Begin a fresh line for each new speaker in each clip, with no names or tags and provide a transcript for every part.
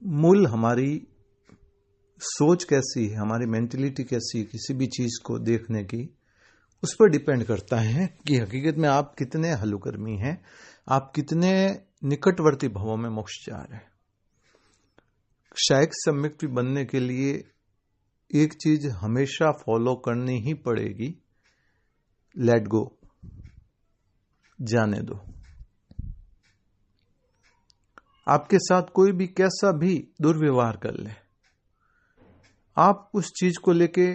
मूल हमारी सोच कैसी है, हमारी मेंटलिटी कैसी है किसी भी चीज को देखने की, उस पर डिपेंड करता है कि हकीकत में आप कितने हलुकर्मी हैं, आप कितने निकटवर्ती भावों में मोक्ष जा रहे हैं। क्षयिक सम्यक्ति बनने के लिए एक चीज हमेशा फॉलो करनी ही पड़ेगी, लेट गो, जाने दो। आपके साथ कोई भी कैसा भी दुर्व्यवहार कर ले, आप उस चीज को लेके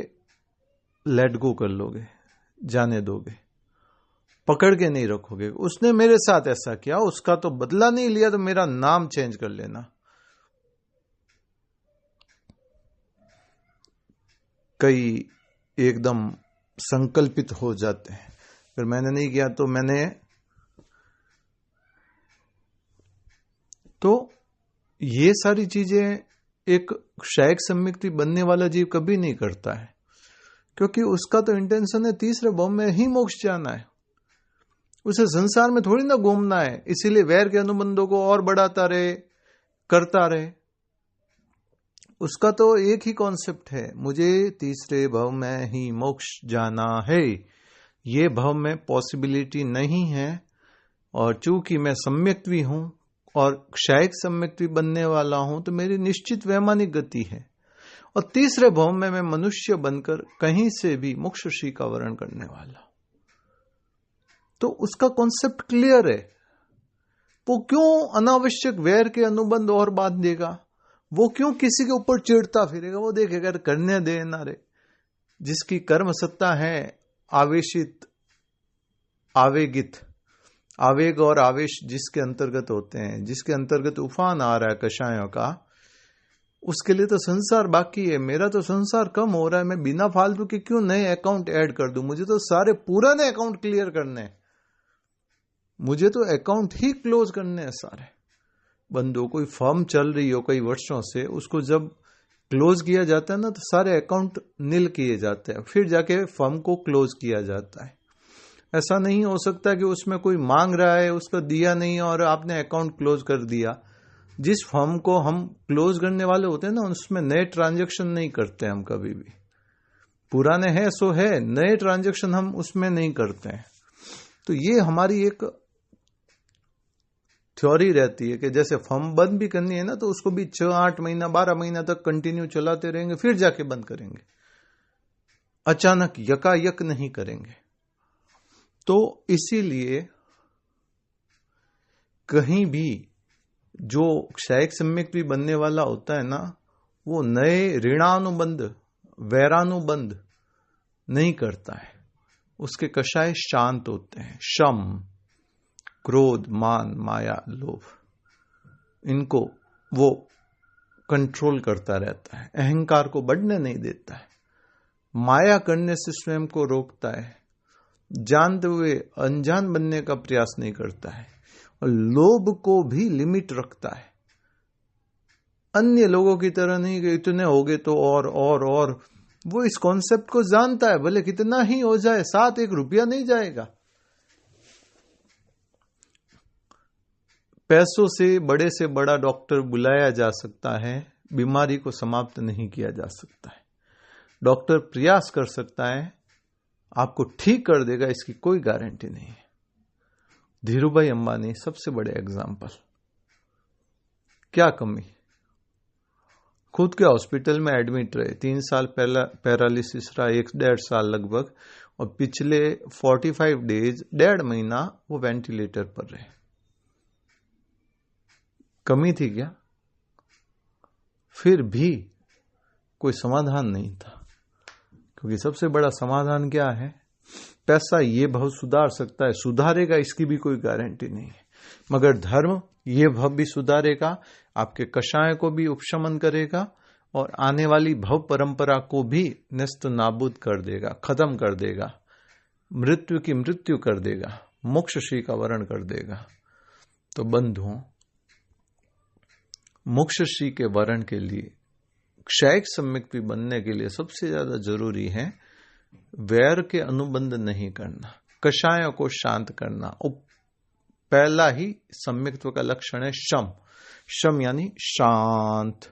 लेट गो कर लोगे, जाने दोगे, पकड़ के नहीं रखोगे। उसने मेरे साथ ऐसा किया, उसका तो बदला नहीं लिया, तो मेरा नाम चेंज कर लेना। कई एकदम संकल्पित हो जाते हैं, फिर मैंने नहीं किया तो मैंने, तो ये सारी चीजें एक क्षयिक सम्यक्ति बनने वाला जीव कभी नहीं करता है, क्योंकि उसका तो इंटेंशन है तीसरे भाव में ही मोक्ष जाना है, उसे संसार में थोड़ी ना घूमना है। इसीलिए वैर के अनुबंधों को और बढ़ाता रहे, करता रहे। उसका तो एक ही कॉन्सेप्ट है, मुझे तीसरे भव में ही मोक्ष जाना है। ये भव में पॉसिबिलिटी नहीं है, और चूंकि मैं सम्यक्त्वी हूं और क्षयिक सम्यक्त्वी बनने वाला हूं, तो मेरी निश्चित वैमानिक गति है। और तीसरे भव में मैं मनुष्य बनकर कहीं से भी मोक्ष श्री का वर्ण करने वाला हूं। तो उसका कॉन्सेप्ट क्लियर है। वो क्यों अनावश्यक वैर के अनुबंध और बांध देगा, वो क्यों किसी के ऊपर चिढ़ता फिरेगा। वो देखेगा करने दे ना रे। जिसकी कर्म सत्ता है, आवेशित, आवेगित, आवेग और आवेश जिसके अंतर्गत होते हैं, जिसके अंतर्गत उफान आ रहा है कषायों का, उसके लिए तो संसार बाकी है। मेरा तो संसार कम हो रहा है, मैं बिना फालतू के क्यों नए अकाउंट ऐड कर दूं। मुझे तो सारे पुराने अकाउंट क्लियर करने हैं, मुझे तो अकाउंट ही क्लोज करने हैं सारे। बंदो कोई फर्म चल रही हो कई वर्षों से, उसको जब क्लोज किया जाता है ना, तो सारे अकाउंट नील किए जाते हैं, फिर जाके फर्म को क्लोज किया जाता है। ऐसा नहीं हो सकता कि उसमें कोई मांग रहा है, उसका दिया नहीं और आपने अकाउंट क्लोज कर दिया। जिस फर्म को हम क्लोज करने वाले होते हैं ना, उसमें नए ट्रांजैक्शन नहीं करते हम कभी भी। पुराने हैं सो है, नए ट्रांजैक्शन हम उसमें नहीं करते हैं। तो ये हमारी एक थ्योरी रहती है कि जैसे फर्म बंद भी करनी है ना, तो उसको भी 6-8 महीना 12 महीना तक कंटिन्यू चलाते रहेंगे, फिर जाके बंद करेंगे, अचानक यकायक नहीं करेंगे। तो इसीलिए कहीं भी जो क्षयिक सम्यक्त्वी बनने वाला होता है ना, वो नए ऋणानुबंध, वैरानुबंध नहीं करता है। उसके कषाय शांत होते हैं। शम, क्रोध, मान, माया, लोभ, इनको वो कंट्रोल करता रहता है। अहंकार को बढ़ने नहीं देता है, माया करने से स्वयं को रोकता है, जानते हुए अनजान बनने का प्रयास नहीं करता है, और लोभ को भी लिमिट रखता है। अन्य लोगों की तरह नहीं कि इतने हो गए तो और वो इस कॉन्सेप्ट को जानता है, भले कितना ही हो जाए, साथ 1 रुपया नहीं जाएगा। पैसों से बड़ा डॉक्टर बुलाया जा सकता है, बीमारी को समाप्त नहीं किया जा सकता है। डॉक्टर प्रयास कर सकता है, आपको ठीक कर देगा इसकी कोई गारंटी नहीं है। धीरूभाई अंबानी सबसे बड़े एग्जाम्पल। क्या कमी, खुद के हॉस्पिटल में एडमिट रहे, 3 साल पहला पैरालिसिस रहा, 1-1.5 साल लगभग, और पिछले 45 डेज, 1.5 महीना वो वेंटिलेटर पर रहे। कमी थी क्या? फिर भी कोई समाधान नहीं था, क्योंकि सबसे बड़ा समाधान क्या है? पैसा ये भव सुधार सकता है, सुधारेगा इसकी भी कोई गारंटी नहीं है, मगर धर्म ये भव भी सुधारेगा, आपके कषाय को भी उपशमन करेगा, और आने वाली भव परंपरा को भी नष्ट नाबूद कर देगा, खत्म कर देगा, मृत्यु की मृत्यु कर देगा, मोक्ष श्री का वर्ण कर देगा। तो बंधुओं, मोक्ष श्री के वर्ण के लिए, क्षयिक सम्यक्त्वी बनने के लिए सबसे ज्यादा जरूरी है वैर के अनुबंध नहीं करना, कषायों को शांत करना। पहला ही सम्यक्त्व का लक्षण है शम। शम यानी शांत,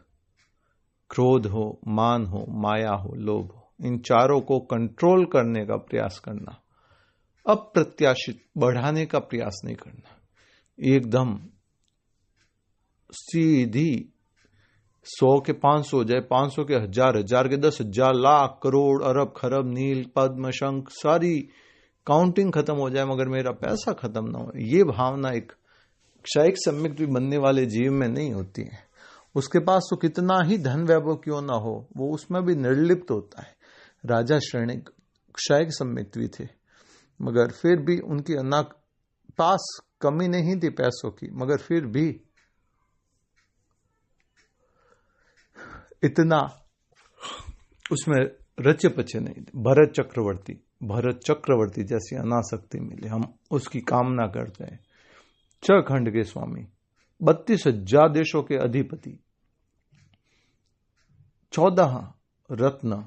क्रोध हो, मान हो, माया हो, लोभ हो, इन चारों को कंट्रोल करने का प्रयास करना, अप्रत्याशित बढ़ाने का प्रयास नहीं करना, एकदम सीधी 100 के 500 हो जाए, 500 के 1000, 1000 के 10,000, लाख, करोड़, अरब, खरब, नील, पद्म, शंख, सारी काउंटिंग खत्म हो जाए मगर मेरा पैसा खत्म ना हो, ये भावना एक क्षयिक सम्यक भी बनने वाले जीव में नहीं होती है। उसके पास तो कितना ही धन वैभव क्यों ना हो, वो उसमें भी निर्लिप्त होता है। राजा श्रेणिक क्षयिक सम्यक थे, मगर फिर भी उनकी पास कमी नहीं थी पैसों की, मगर फिर भी इतना उसमें रचे पचे नहीं थे। भरत चक्रवर्ती जैसी अनासक्ति मिले, हम उसकी कामना करते हैं। 6 खंड के स्वामी, 32,000 देशों के अधिपति, 14 रत्न,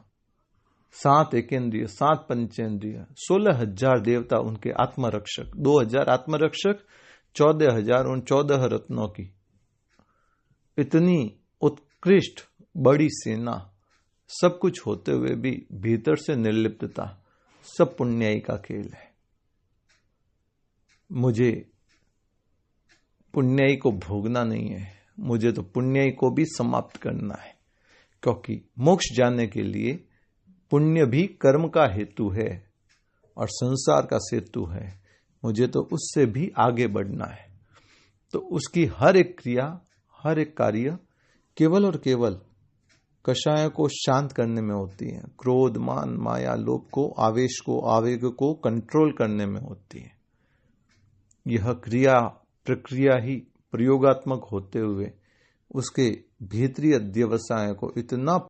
7 एकेंद्रिय, 7 पंचेंद्रिय, 16,000 देवता उनके आत्मरक्षक, 2,000 आत्मरक्षक, 14,000 उन 14 रत्नों की इतनी उत्कृष्ट बड़ी सेना, सब कुछ होते हुए भी भीतर से निर्लिप्तता, सब पुण्याई का खेल है। मुझे पुण्याई को भोगना नहीं है, मुझे तो पुण्याई को भी समाप्त करना है, क्योंकि मोक्ष जाने के लिए पुण्य भी कर्म का हेतु है और संसार का सेतु है। मुझे तो उससे भी आगे बढ़ना है। तो उसकी हर एक क्रिया, हर एक कार्य केवल और केवल कषाय को शांत करने में होती है, क्रोध, मान, माया, लोभ को, आवेश को, आवेग को कंट्रोल करने में होती है। यह क्रिया प्रक्रिया ही प्रयोगात्मक होते हुए उसके भीतरी अध्यवसाय को इतना